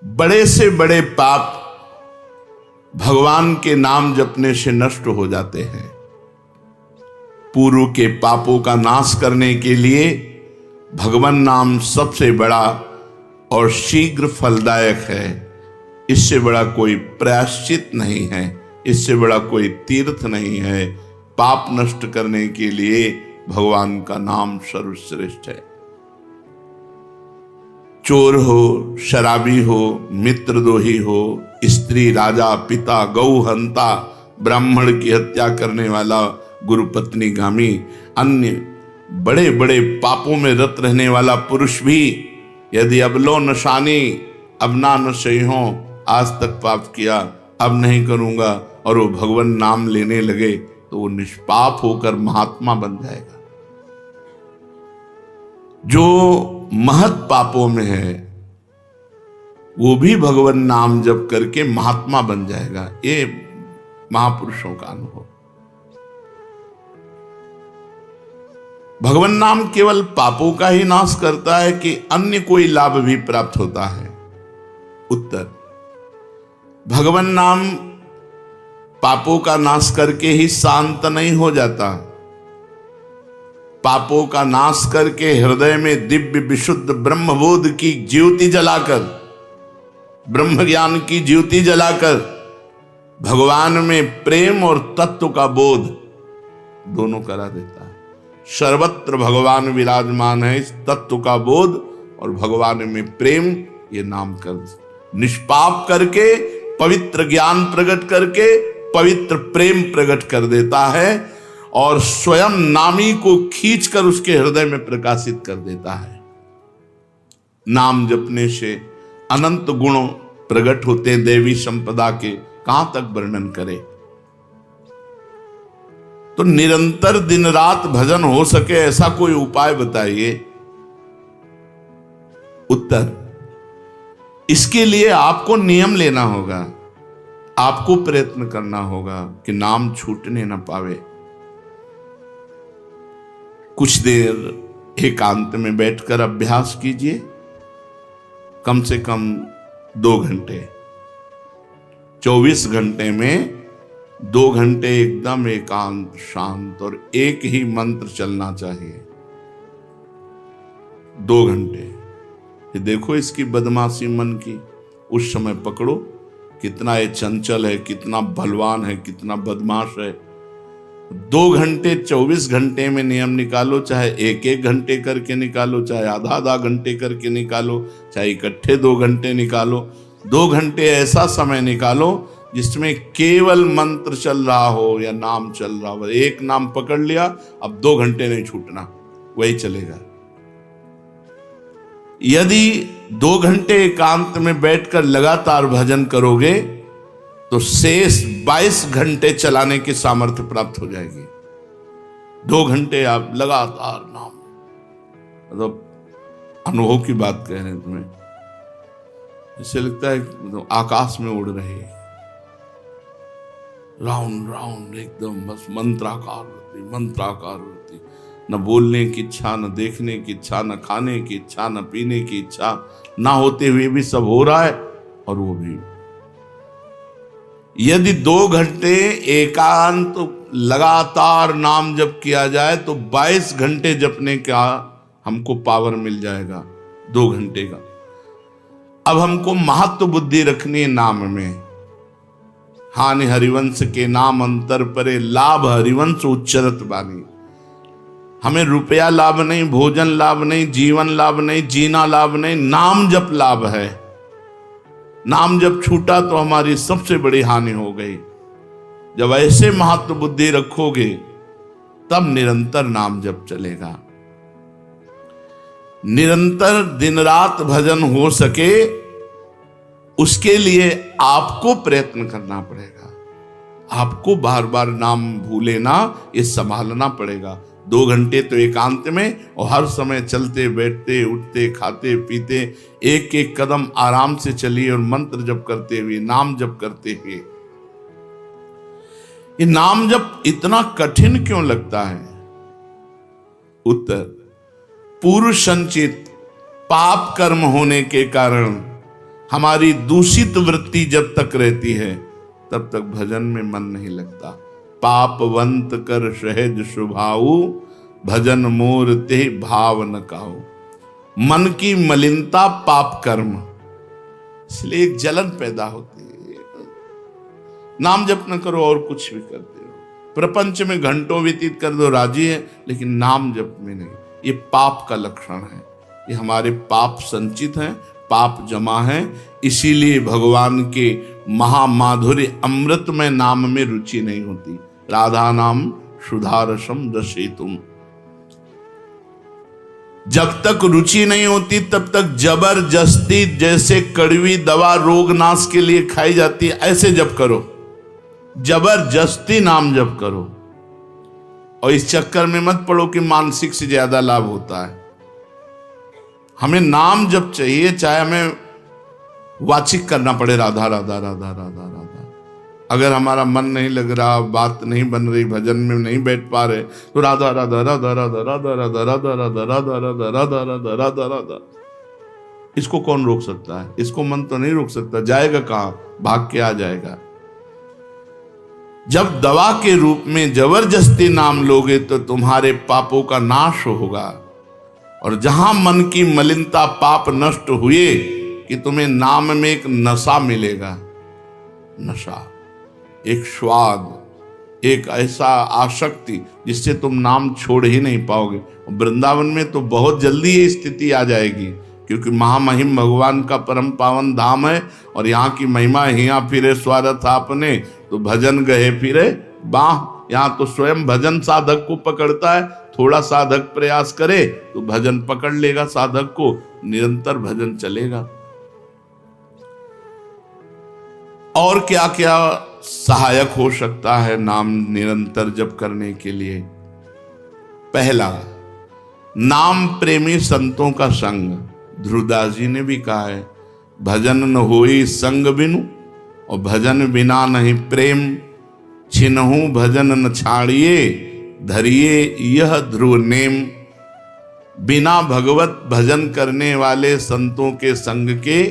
बड़े से बड़े पाप भगवान के नाम जपने से नष्ट हो जाते हैं। पूर्व के पापों का नाश करने के लिए भगवान नाम सबसे बड़ा और शीघ्र फलदायक है। इससे बड़ा कोई प्रायश्चित नहीं है, इससे बड़ा कोई तीर्थ नहीं है। पाप नष्ट करने के लिए भगवान का नाम सर्वश्रेष्ठ है। चोर हो, शराबी हो, मित्रद्रोही हो, स्त्री, राजा, पिता, गौ हंता, ब्राह्मण की हत्या करने वाला, गुरुपत्नी गामी, अन्य बड़े बड़े पापों में रत रहने वाला पुरुष भी यदि अब लो नशानी अब ना नशे हो, आज तक पाप किया अब नहीं करूंगा, और वो भगवान नाम लेने लगे तो वो निष्पाप होकर महात्मा बन जाएगा। जो महत पापों में है वो भी भगवान नाम जप करके महात्मा बन जाएगा। ये महापुरुषों का अनुभव। भगवान नाम केवल पापों का ही नाश करता है कि अन्य कोई लाभ भी प्राप्त होता है? उत्तर, भगवान नाम पापों का नाश करके ही शांत नहीं हो जाता। पापों का नाश करके हृदय में दिव्य विशुद्ध ब्रह्मबोध की ज्योति जलाकर, ब्रह्म ज्ञान की ज्योति जलाकर भगवान में प्रेम और तत्व का बोध दोनों करा देता है। सर्वत्र भगवान विराजमान है। इस तत्व का बोध और भगवान में प्रेम, ये नाम कर निष्पाप करके पवित्र ज्ञान प्रकट करके पवित्र प्रेम प्रकट कर देता है और स्वयं नामी को खींचकर उसके हृदय में प्रकाशित कर देता है। नाम जपने से अनंत गुण प्रकट होते हैं देवी संपदा के, कहां तक वर्णन करें। तो निरंतर दिन रात भजन हो सके ऐसा कोई उपाय बताइए। उत्तर, इसके लिए आपको नियम लेना होगा, आपको प्रयत्न करना होगा कि नाम छूटने न पावे। कुछ देर एकांत में बैठकर अभ्यास कीजिए, कम से कम 2 घंटे। 24 घंटे में 2 घंटे एकदम एकांत शांत और एक ही मंत्र चलना चाहिए। 2 घंटे। देखो इसकी बदमाशी मन की, उस समय पकड़ो कितना ये चंचल है, कितना बलवान है, कितना बदमाश है। 2 घंटे 24 घंटे में नियम निकालो, चाहे 1-1 घंटे करके निकालो, चाहे आधा घंटे करके निकालो, चाहे इकट्ठे 2 घंटे निकालो। 2 घंटे ऐसा समय निकालो जिसमें केवल मंत्र चल रहा हो या नाम चल रहा हो। एक नाम पकड़ लिया, अब 2 घंटे नहीं छूटना, वही चलेगा। यदि 2 घंटे एकांत में बैठकर लगातार भजन करोगे तो शेष 22 घंटे चलाने की सामर्थ्य प्राप्त हो जाएगी। 2 घंटे आप लगातार नाम, मतलब अनुभव की बात कह रहे हैं तुम्हें, इससे लगता है तो आकाश में उड़ रहे, राउंड राउंड एकदम बस मंत्राकार होती, न बोलने की इच्छा, न देखने की इच्छा, न खाने की इच्छा, न पीने की इच्छा, ना होते हुए भी सब हो रहा है। और वो भी यदि 2 घंटे एकांत लगातार नाम जप किया जाए तो 22 घंटे जपने का हमको पावर मिल जाएगा 2 घंटे का। अब हमको महत्व बुद्धि रखनी है नाम में। हानि हरिवंश के नाम अंतर परे, लाभ हरिवंश उच्चरत बानी। हमें रुपया लाभ नहीं, भोजन लाभ नहीं, जीवन लाभ नहीं, जीना लाभ नहीं, नाम जप लाभ है। नाम जब छूटा तो हमारी सबसे बड़ी हानि हो गई। जब ऐसे महत्व बुद्धि रखोगे तब निरंतर नाम जप चलेगा। निरंतर दिन रात भजन हो सके उसके लिए आपको प्रयत्न करना पड़ेगा। आपको बार बार नाम भूले ना, ये संभालना पड़ेगा। 2 घंटे तो एकांत में और हर समय चलते बैठते उठते खाते पीते एक एक कदम आराम से चलिए और मंत्र जप करते हुए, नाम जप करते हुए। ये नाम जप इतना कठिन क्यों लगता है? उत्तर, पूर्व संचित पाप कर्म होने के कारण हमारी दूषित वृत्ति जब तक रहती है तब तक भजन में मन नहीं लगता। पापवंत कर सहज स्वभाऊ, भजन मोर ते भाव न काऊ। मन की मलिनता पाप कर्म, इसलिए एक जलन पैदा होती है। नाम जप न करो और कुछ भी करते हो, प्रपंच में घंटों व्यतीत कर दो, राजी है, लेकिन नाम जप में नहीं। ये पाप का लक्षण है। ये हमारे पाप संचित हैं, पाप जमा है। इसीलिए भगवान के महामाधुर्य अमृत में नाम में रुचि नहीं होती। राधा नाम सुधारसम दशेतुम, जब तक रुचि नहीं होती तब तक जबरदस्ती, जैसे कड़वी दवा रोग नाश के लिए खाई जाती है, ऐसे जप करो, जबरदस्ती नाम जप करो। और इस चक्कर में मत पड़ो कि मानसिक से ज्यादा लाभ होता है। हमें नाम जप चाहिए, चाहे हमें वाचिक करना पड़े, राधा राधा राधा राधा राधा। अगर हमारा मन नहीं लग रहा, बात नहीं बन रही, भजन में नहीं बैठ पा रहे, तो राधा राधा राधा राधा राधा राधा राधा राधा राधा राधा राधा राधा राधा राधा। इसको कौन रोक सकता है? इसको मन तो नहीं रोक सकता, जाएगा कहां? भाग के आ जाएगा। जब दवा के रूप में जबरदस्ती नाम लोगे तो तुम्हारे पापों का नाश होगा। और जहां मन की मलिनता पाप नष्ट हुए कि तुम्हें नाम में एक नशा मिलेगा, नशा, एक स्वाद, एक ऐसा आसक्ति जिससे तुम नाम छोड़ ही नहीं पाओगे। वृंदावन में तो बहुत जल्दी ये स्थिति आ जाएगी, क्योंकि महामहिम भगवान का परम पावन धाम है। और यहाँ की महिमा हिया फिरे स्वार्थ आपने, तो भजन गए फिरे बाह। यहाँ तो स्वयं भजन साधक को पकड़ता है। थोड़ा साधक प्रयास करे तो भजन पकड़ लेगा साधक को, निरंतर भजन चलेगा। और क्या क्या सहायक हो सकता है नाम निरंतर जप करने के लिए? पहला, नाम प्रेमी संतों का संग। ध्रुवदास जी ने भी कहा है, भजन न होई संग बिनु, और भजन बिना नहीं प्रेम। छिनहु भजन न छाड़िए, धरिए यह ध्रुव नेम। बिना भगवत भजन करने वाले संतों के संग के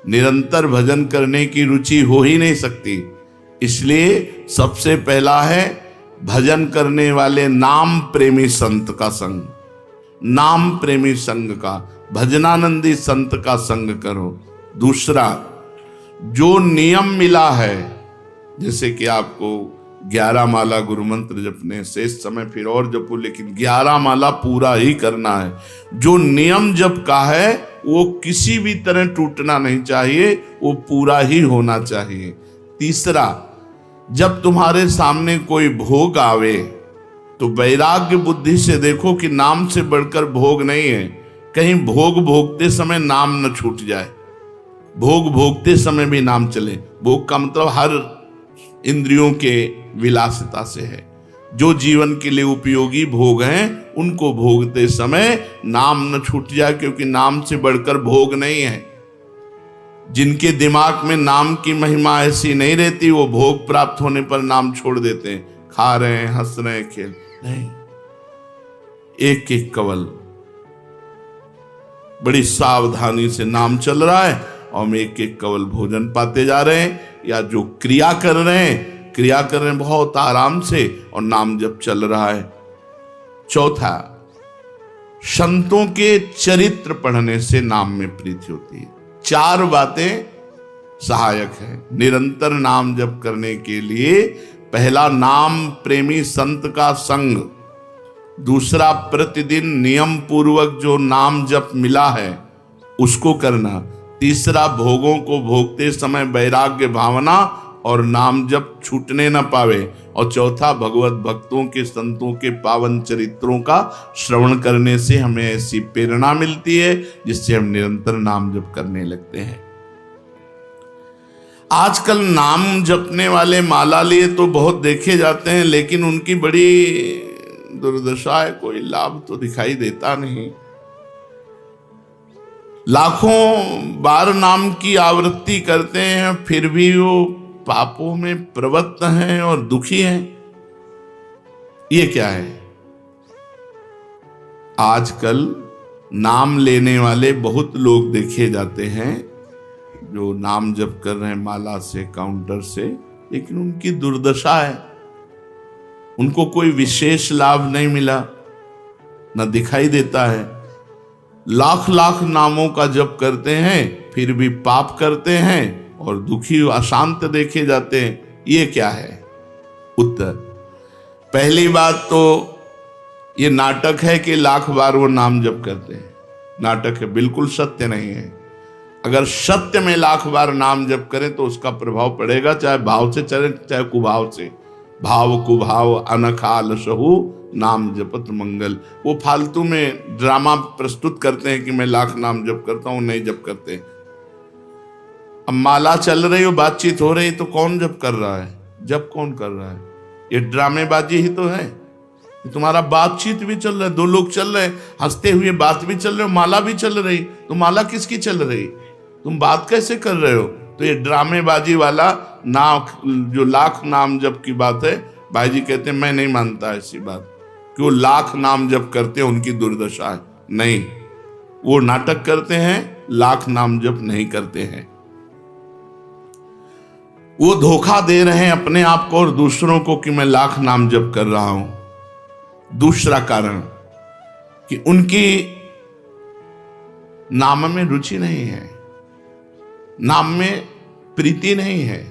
निरंतर भजन करने की रुचि हो ही नहीं सकती। इसलिए सबसे पहला है भजन करने वाले नाम प्रेमी संत का संग। नाम प्रेमी संग का, भजनानंदी संत का संग करो। दूसरा, जो नियम मिला है, जैसे कि आपको 11 माला गुरु मंत्र जपने, शेष समय फिर और जपो, लेकिन 11 माला पूरा ही करना है। जो नियम जप का है वो किसी भी तरह टूटना नहीं चाहिए, वो पूरा ही होना चाहिए। तीसरा, जब तुम्हारे सामने कोई भोग आवे तो वैराग्य बुद्धि से देखो कि नाम से बढ़कर भोग नहीं है। कहीं भोग भोगते समय नाम न छूट जाए। भोग भोगते समय भी नाम चले। भोग का मतलब हर इंद्रियों के विलासिता से है। जो जीवन के लिए उपयोगी भोग हैं उनको भोगते समय नाम न छूट जाए, क्योंकि नाम से बढ़कर भोग नहीं है। जिनके दिमाग में नाम की महिमा ऐसी नहीं रहती, वो भोग प्राप्त होने पर नाम छोड़ देते हैं। खा रहे हैं, हंस रहे हैं, खेल नहीं। एक एक कवल बड़ी सावधानी से नाम चल रहा है और हम एक एक कवल भोजन पाते जा रहे हैं, या जो क्रिया कर रहे हैं बहुत आराम से और नाम जब चल रहा है। चौथा, संतों के चरित्र पढ़ने से नाम में प्रीति होती है। 4 बातें सहायक है निरंतर नाम जप करने के लिए। पहला, नाम प्रेमी संत का संग। दूसरा, प्रतिदिन नियम पूर्वक जो नाम जप मिला है उसको करना। तीसरा, भोगों को भोगते समय वैराग्य भावना और नाम जप छूटने न पावे। और चौथा, भगवत भक्तों के संतों के पावन चरित्रों का श्रवण करने से हमें ऐसी प्रेरणा मिलती है जिससे हम निरंतर नाम जप करने लगते हैं। आजकल नाम जपने वाले माला लिए तो बहुत देखे जाते हैं, लेकिन उनकी बड़ी दुर्दशा है, कोई लाभ तो दिखाई देता नहीं। लाखों बार नाम की आवृत्ति करते हैं, फिर भी वो पापों में प्रवृत्त हैं और दुखी हैं। ये क्या है? आजकल नाम लेने वाले बहुत लोग देखे जाते हैं जो नाम जप कर रहे हैं माला से, काउंटर से, लेकिन उनकी दुर्दशा है, उनको कोई विशेष लाभ नहीं मिला, न दिखाई देता है। लाख लाख नामों का जप करते हैं फिर भी पाप करते हैं और दुखी अशांत देखे जाते हैं। ये क्या है? उत्तर, पहली बात तो ये नाटक है कि लाख बार वो नाम जप करते हैं। नाटक है, बिल्कुल सत्य नहीं है। अगर सत्य में लाख बार नाम जप करें तो उसका प्रभाव पड़ेगा, चाहे भाव से चले चाहे कुभाव से। भाव कुभाव अनखाल सहु नाम जपत मंगल। वो फालतू में ड्रामा प्रस्तुत करते हैं कि मैं लाख नाम जप करता हूं, नहीं जप करते। अब माला चल रही हो, बातचीत हो रही, तो कौन जप कर रहा है? जप कौन कर रहा है? ये ड्रामेबाजी ही तो है। तुम्हारा बातचीत भी चल रहा है, दो लोग चल रहे हैं, हंसते हुए बात भी चल रहे हो, माला भी चल रही, तो माला किसकी चल रही? तुम बात कैसे कर रहे हो? तो ये ड्रामेबाजी वाला जो लाख नाम जप की बात है, भाई जी कहते हैं मैं नहीं मानता ऐसी बात कि वो लाख नाम जप करते हैं उनकी दुर्दशा है। नहीं, वो नाटक करते हैं, लाख नाम जप नहीं करते हैं। वो धोखा दे रहे हैं अपने आप को और दूसरों को कि मैं लाख नाम जप कर रहा हूं। दूसरा कारण कि उनकी नाम में रुचि नहीं है, नाम में प्रीति नहीं है,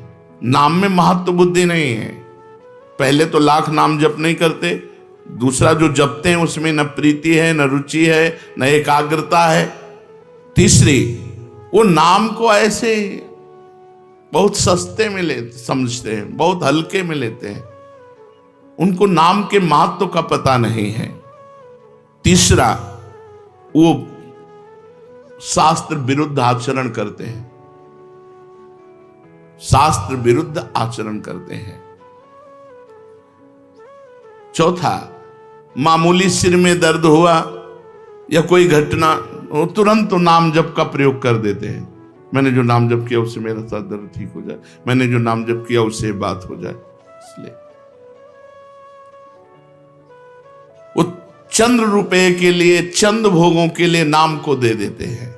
नाम में महत्व बुद्धि नहीं है। पहले तो लाख नाम जप नहीं करते, दूसरा जो जपते हैं उसमें न प्रीति है, न रुचि है, न एकाग्रता है। तीसरी, वो नाम को ऐसे बहुत सस्ते में समझते हैं, बहुत हल्के में लेते हैं, उनको नाम के महत्व का पता नहीं है। तीसरा, वो शास्त्र विरुद्ध आचरण करते हैं, शास्त्र विरुद्ध आचरण करते हैं। चौथा, मामूली सिर में दर्द हुआ या कोई घटना, वो तुरंत तो नाम जप का प्रयोग कर देते हैं। मैंने जो नाम जप किया उससे मेरा सर दर्द ठीक हो जाए, मैंने जो नाम जप किया उससे बात हो जाए। इसलिए वो चंद्र रुपए के लिए, चंद भोगों के लिए नाम को दे देते हैं।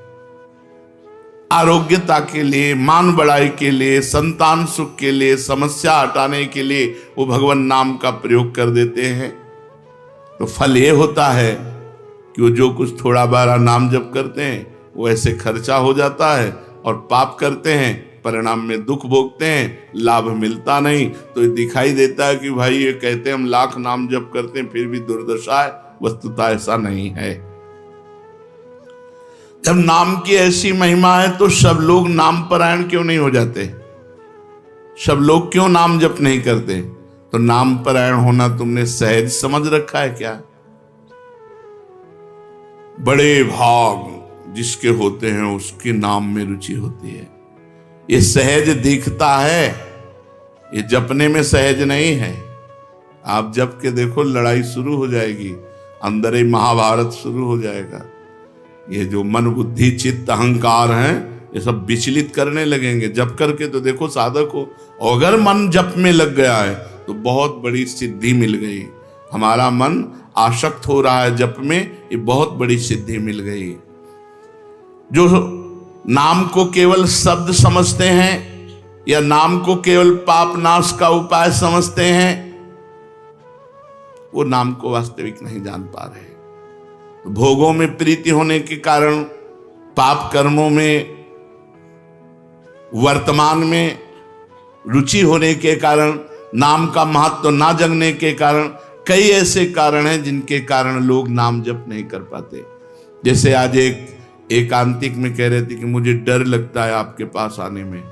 आरोग्यता के लिए, मान बढ़ाई के लिए, संतान सुख के लिए, समस्या हटाने के लिए वो भगवान नाम का प्रयोग कर देते हैं। तो फल ये होता है कि वो जो कुछ थोड़ा बारा नाम जप करते हैं वो ऐसे खर्चा हो जाता है, और पाप करते हैं, परिणाम में दुख भोगते हैं, लाभ मिलता नहीं। तो ये दिखाई देता है कि भाई ये कहते हैं हम लाख नाम जप करते हैं फिर भी दुर्दशा है। वस्तुतः ऐसा नहीं है। जब नाम की ऐसी महिमा है तो सब लोग नाम परायण क्यों नहीं हो जाते? सब लोग क्यों नाम जप नहीं करते? तो नाम परायण होना तुमने सहज समझ रखा है क्या? बड़े भाग जिसके होते हैं उसके नाम में रुचि होती है। ये सहज दिखता है, ये जपने में सहज नहीं है। आप जप के देखो, लड़ाई शुरू हो जाएगी, अंदर ही महाभारत शुरू हो जाएगा। ये जो मन बुद्धि चित्त अहंकार हैं, ये सब विचलित करने लगेंगे। जप करके तो देखो साधक हो, अगर मन जप में लग गया है तो बहुत बड़ी सिद्धि मिल गई। हमारा मन आसक्त हो रहा है जप में, ये बहुत बड़ी सिद्धि मिल गई। जो नाम को केवल शब्द समझते हैं या नाम को केवल पाप नाश का उपाय समझते हैं, वो नाम को वास्तविक नहीं जान पा रहे। तो भोगों में प्रीति होने के कारण, पाप कर्मों में वर्तमान में रुचि होने के कारण, नाम का महत्व ना जगने के कारण, कई ऐसे कारण हैं जिनके कारण लोग नाम जप नहीं कर पाते। जैसे आज एक एकांतिक में कह रहे थे कि मुझे डर लगता है आपके पास आने में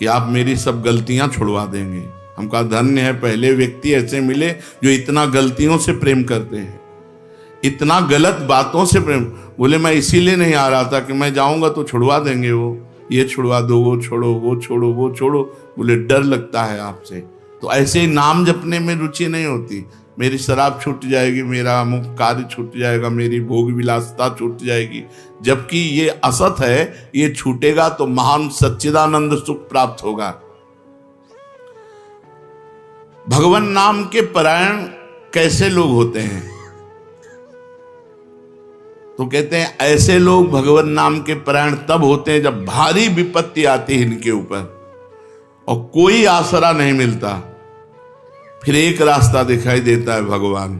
कि आप मेरी सब गलतियां छुड़वा देंगे। हम कहा धन्य है, पहले व्यक्ति ऐसे मिले जो इतना गलतियों से प्रेम करते हैं, इतना गलत बातों से प्रेम। बोले मैं इसीलिए नहीं आ रहा था कि मैं जाऊंगा तो छुड़वा देंगे, वो ये छुड़वा दो, वो छोड़ो, वो छोड़ो, वो छोड़ो। बोले डर लगता है आपसे। तो ऐसे ही नाम जपने में रुचि नहीं होती। मेरी शराब छूट जाएगी, मेरा अमुक कार्य छूट जाएगा, मेरी भोग विलासता छूट जाएगी। जबकि ये असत है, ये छूटेगा तो महान सच्चिदानंद सुख प्राप्त होगा। भगवान नाम के परायण कैसे लोग होते हैं? तो कहते हैं ऐसे लोग भगवान नाम के परायण तब होते हैं जब भारी विपत्ति आती है इनके ऊपर और कोई आसरा नहीं मिलता। फिर एक रास्ता दिखाई देता है भगवान,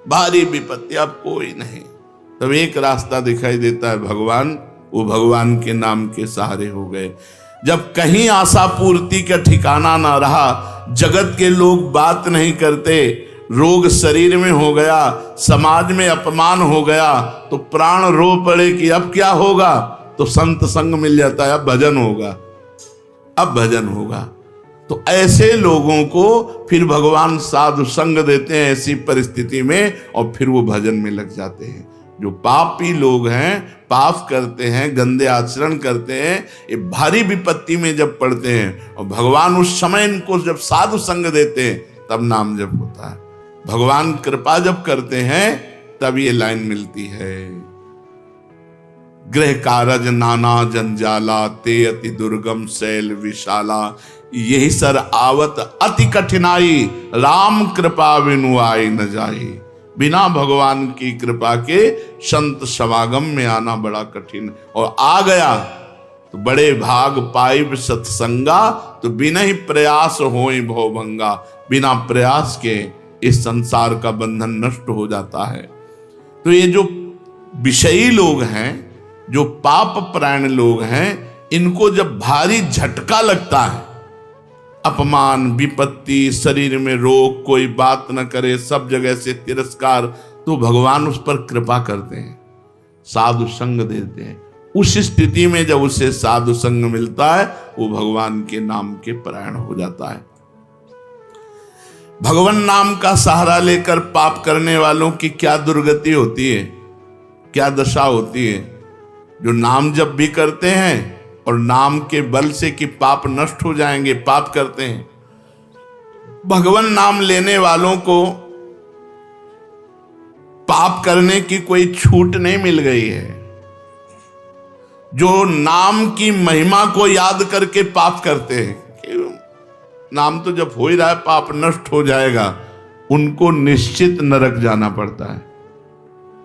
भारी विपत्ति अब कोई नहीं, तब एक रास्ता दिखाई देता है भगवान, वो भगवान के नाम के सहारे हो गए। जब कहीं आशा पूर्ति का ठिकाना ना रहा, जगत के लोग बात नहीं करते, रोग शरीर में हो गया, समाज में अपमान हो गया, तो प्राण रो पड़े कि अब क्या होगा, तो संत संग मिल जाता है, अब भजन होगा, अब भजन होगा। तो ऐसे लोगों को फिर भगवान साधु संग देते हैं ऐसी परिस्थिति में, और फिर वो भजन में लग जाते हैं। जो पापी लोग हैं, पाप करते हैं, गंदे आचरण करते हैं, ये भारी विपत्ति में जब पड़ते हैं और भगवान उस समय इनको जब साधु संग देते हैं, तब नाम जप होता है। भगवान कृपा जब करते हैं तब ये लाइन मिलती है, गृह कारज नाना जंजाला, ते अति दुर्गम शैल विशाला, यही सर आवत अति कठिनाई, राम कृपा बिनु आई न जाई। बिना भगवान की कृपा के संत समागम में आना बड़ा कठिन, और आ गया तो बड़े भाग पाइब सत्संगा, तो बिना ही प्रयास होई भवभंगा। बिना प्रयास के इस संसार का बंधन नष्ट हो जाता है। तो ये जो विषयी लोग हैं, जो पाप परायण लोग हैं, इनको जब भारी झटका लगता है, अपमान, विपत्ति, शरीर में रोग, कोई बात न करे, सब जगह से तिरस्कार, तो भगवान उस पर कृपा करते हैं, साधु संग देते हैं। उस स्थिति में जब उसे साधु संग मिलता है, वो भगवान के नाम के परायण हो जाता है। भगवान नाम का सहारा लेकर पाप करने वालों की क्या दुर्गति होती है, क्या दशा होती है। जो नाम जब भी करते हैं और नाम के बल से कि पाप नष्ट हो जाएंगे, पाप करते हैं। भगवान नाम लेने वालों को पाप करने की कोई छूट नहीं मिल गई है। जो नाम की महिमा को याद करके पाप करते हैं, नाम तो जब हो ही रहा है, पाप नष्ट हो जाएगा, उनको निश्चित नरक जाना पड़ता है।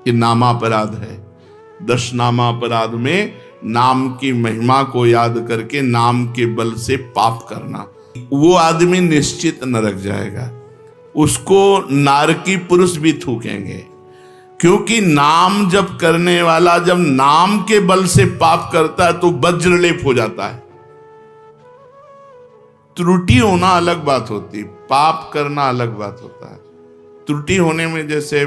ये नामापराध है। 10 नामापराध में नाम की महिमा को याद करके नाम के बल से पाप करना, वो आदमी निश्चित नरक जाएगा। उसको नारकी पुरुष भी थूकेंगे, क्योंकि नाम जप करने वाला जब नाम के बल से पाप करता है तो वज्रलेप हो जाता है। त्रुटि होना अलग बात होती, पाप करना अलग बात होता है। त्रुटि होने में जैसे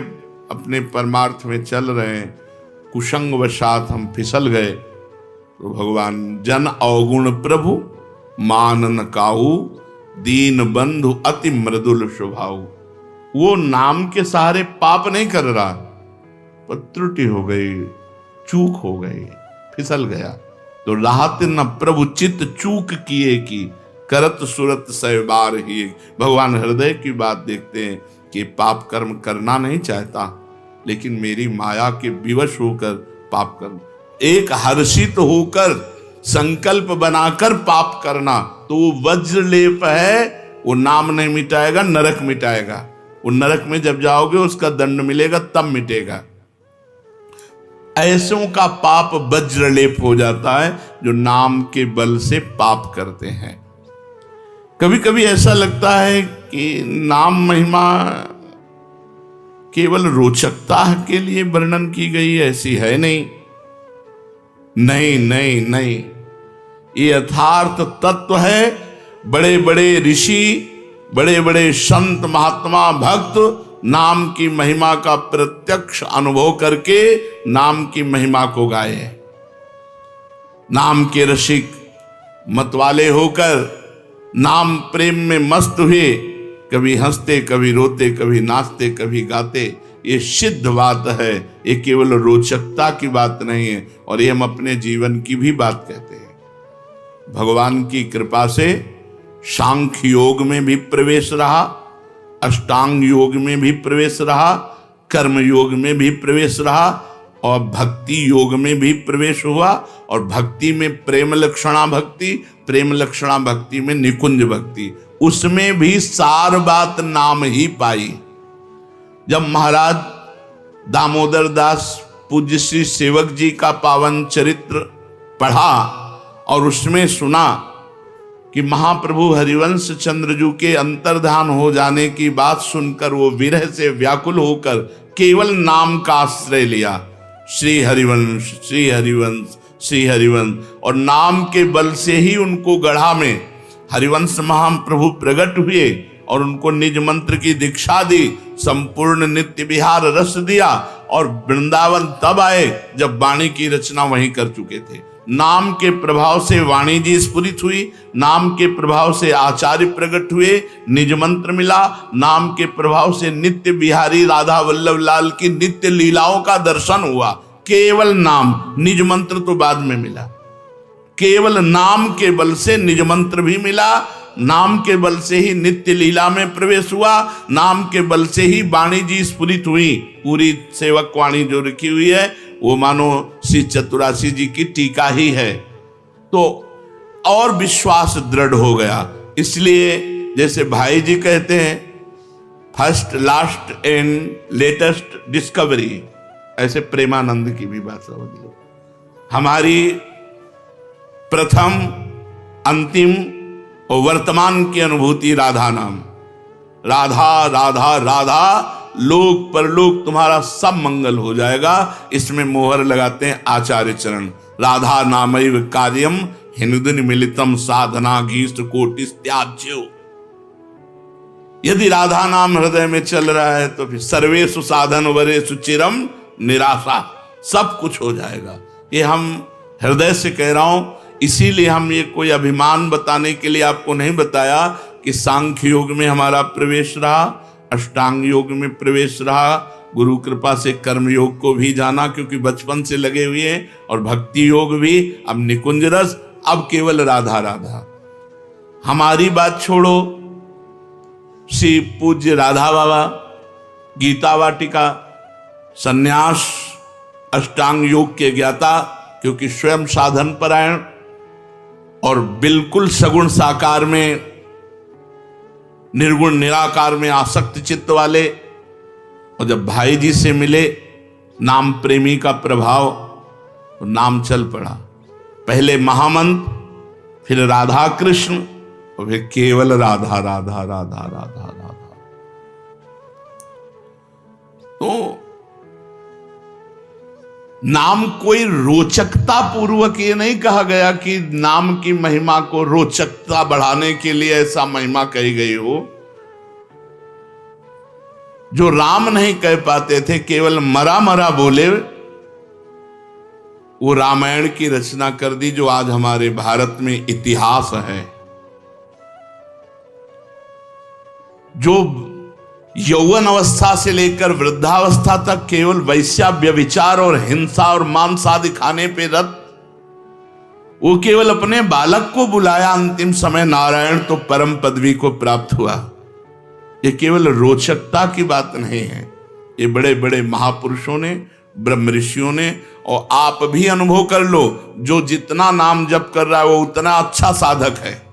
अपने परमार्थ में चल रहे हैं, कुसंग वशात हम फिसल गए, तो भगवान जन अवगुण प्रभु मान न काहू, दीन बंधु अति मृदुल स्वभाव। वो नाम के सहारे पाप नहीं कर रहा, पर त्रुटि हो गई, चूक हो गई, फिसल गया। तो राहत न प्रभु चित्त चूक किए की, करत सुरत सहबार ही। भगवान हृदय की बात देखते हैं कि पाप कर्म करना नहीं चाहता, लेकिन मेरी माया के विवश होकर पाप करना, एक हर्षित होकर संकल्प बनाकर पाप करना, तो वो वज्रलेप है। वो नाम नहीं मिटाएगा, नरक मिटाएगा। वो नरक में जब जाओगे उसका दंड मिलेगा, तब मिटेगा। ऐसों का पाप वज्रलेप हो जाता है जो नाम के बल से पाप करते हैं। कभी कभी ऐसा लगता है कि नाम महिमा केवल रोचकता के लिए वर्णन की गई है, ऐसी है नहीं। नहीं नहीं नहीं, ये यथार्थ तत्व है। बड़े बड़े ऋषि, बड़े बड़े संत, महात्मा, भक्त नाम की महिमा का प्रत्यक्ष अनुभव करके नाम की महिमा को गाए। नाम के रसिक मतवाले होकर नाम प्रेम में मस्त हुए, कभी हंसते, कभी रोते, कभी नाचते, कभी गाते। ये सिद्ध बात है, ये केवल रोचकता की बात नहीं है, और ये हम अपने जीवन की भी बात कहते हैं। भगवान की कृपा से सांख्य योग में भी प्रवेश रहा, अष्टांग योग में भी प्रवेश रहा, कर्म योग में भी प्रवेश रहा, और भक्ति योग में भी प्रवेश हुआ। और भक्ति में प्रेम लक्षणा भक्ति, प्रेम लक्षणा भक्ति में निकुंज भक्ति, उसमें भी सार बात नाम ही पाई। जब महाराज दामोदर दास पूज्य श्री सेवक जी का पावन चरित्र पढ़ा और उसमें सुना कि महाप्रभु हरिवंश चंद्रजू के अंतर्धान हो जाने की बात सुनकर वो विरह से व्याकुल होकर केवल नाम का आश्रय लिया, श्री हरिवंश श्री हरिवंश श्री हरिवंश, और नाम के बल से ही उनको गढ़ा में हरिवंश महाप्रभु प्रकट हुए और उनको निज मंत्र की दीक्षा दी, संपूर्ण नित्य विहार रस दिया और वृंदावन तब आए जब वाणी की रचना वहीं कर चुके थे। नाम के प्रभाव से वाणी जी स्फुरित हुई, नाम के प्रभाव से आचार्य प्रकट हुए, निज मंत्र मिला, नाम के प्रभाव से नित्य बिहारी राधा वल्लभ लाल की नित्य लीलाओं का दर्शन हुआ। केवल नाम, निज मंत्र तो बाद में मिला, केवल नाम के बल से निज मंत्र भी मिला, नाम के बल से ही नित्य लीला में प्रवेश हुआ, नाम के बल से ही वाणी जी स्फुरित हुई। पूरी सेवक वाणी जो लिखी हुई है वो मानो श्री चतुरासी जी की टीका ही है, तो और विश्वास दृढ़ हो गया। इसलिए जैसे भाई जी कहते हैं first last and latest discovery, ऐसे प्रेमानंद की भी बात समझ लो। हमारी प्रथम अंतिम और वर्तमान की अनुभूति राधा नाम, राधा राधा राधा, लोक परलोक तुम्हारा सब मंगल हो जाएगा। इसमें मोहर लगाते हैं आचार्य चरण, राधा नामैव कार्यम हिंदुन मिलितम साधना गीष्ट कोटिस त्याज्यो। यदि राधा नाम हृदय में चल रहा है तो फिर सर्वेषु साधन वरेषु चिरम निराशा, सब कुछ हो जाएगा। ये हम हृदय से कह रहा हूं, इसीलिए हम ये कोई अभिमान बताने के लिए आपको नहीं बताया कि सांख्य योग में हमारा प्रवेश रहा, अष्टांग योग में प्रवेश रहा, गुरु कृपा से कर्म योग को भी जाना क्योंकि बचपन से लगे हुए हैं, और भक्ति योग भी, अब निकुंज रस, अब केवल राधा राधा। हमारी बात छोड़ो, श्री पूज्य राधा बाबा गीता वाटिका सन्यास अष्टांग योग के ज्ञाता, क्योंकि स्वयं साधन परायण और बिल्कुल सगुण साकार में निर्गुण निराकार में आसक्त चित्त वाले, और जब भाई जी से मिले नाम प्रेमी का प्रभाव, तो नाम चल पड़ा। पहले महामंत्र, फिर राधा कृष्ण, और फिर केवल राधा राधा राधा राधा राधा। तो नाम कोई रोचकता पूर्वक ये नहीं कहा गया कि नाम की महिमा को रोचकता बढ़ाने के लिए ऐसा महिमा कही गई हो। जो राम नहीं कह पाते थे, केवल मरा मरा बोले, वो रामायण की रचना कर दी, जो आज हमारे भारत में इतिहास है। जो यौवन अवस्था से लेकर वृद्धावस्था तक केवल वैश्या व्यभिचार और हिंसा और मांस आदि खाने पे रत, वो केवल अपने बालक को बुलाया अंतिम समय, नारायण तो परम पदवी को प्राप्त हुआ। ये केवल रोचकता की बात नहीं है, ये बड़े बड़े महापुरुषों ने, ब्रह्म ऋषियों ने, और आप भी अनुभव कर लो, जो जितना नाम जप कर रहा है वो उतना अच्छा साधक है,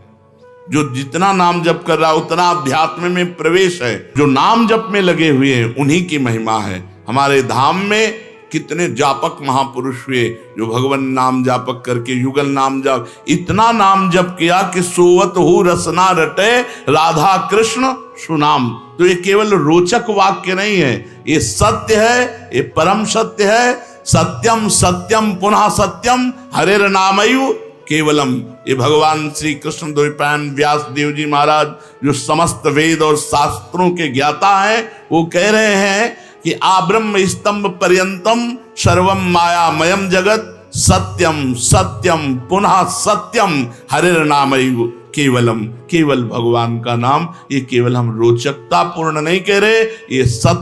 जो जितना नाम जप कर रहा है उतना अध्यात्म में प्रवेश है। जो नाम जप में लगे हुए हैं उन्हीं की महिमा है। हमारे धाम में कितने जापक महापुरुष हुए जो भगवान नाम जापक करके युगल नाम जाप, इतना नाम जप किया कि सोवत हु रसना रटे राधा कृष्ण सुनाम। तो ये केवल रोचक वाक्य नहीं है, ये सत्य है, ये परम सत्य है। सत्यम सत्यम पुनः सत्यम हरेर नामयु केवलम। ये भगवान श्री कृष्ण द्वैपायन व्यास देव जी महाराज, जो समस्त वेद और शास्त्रों के ज्ञाता हैं, वो कह रहे हैं कि आब्रह्म स्तंभ पर्यंतम सर्वम मायामयम जगत सत्यम सत्यम पुनः सत्यम हरेर नामयु केवलम। केवल भगवान का नाम, ये केवल हम रोचकता पूर्ण नहीं कह रहे, ये सत्य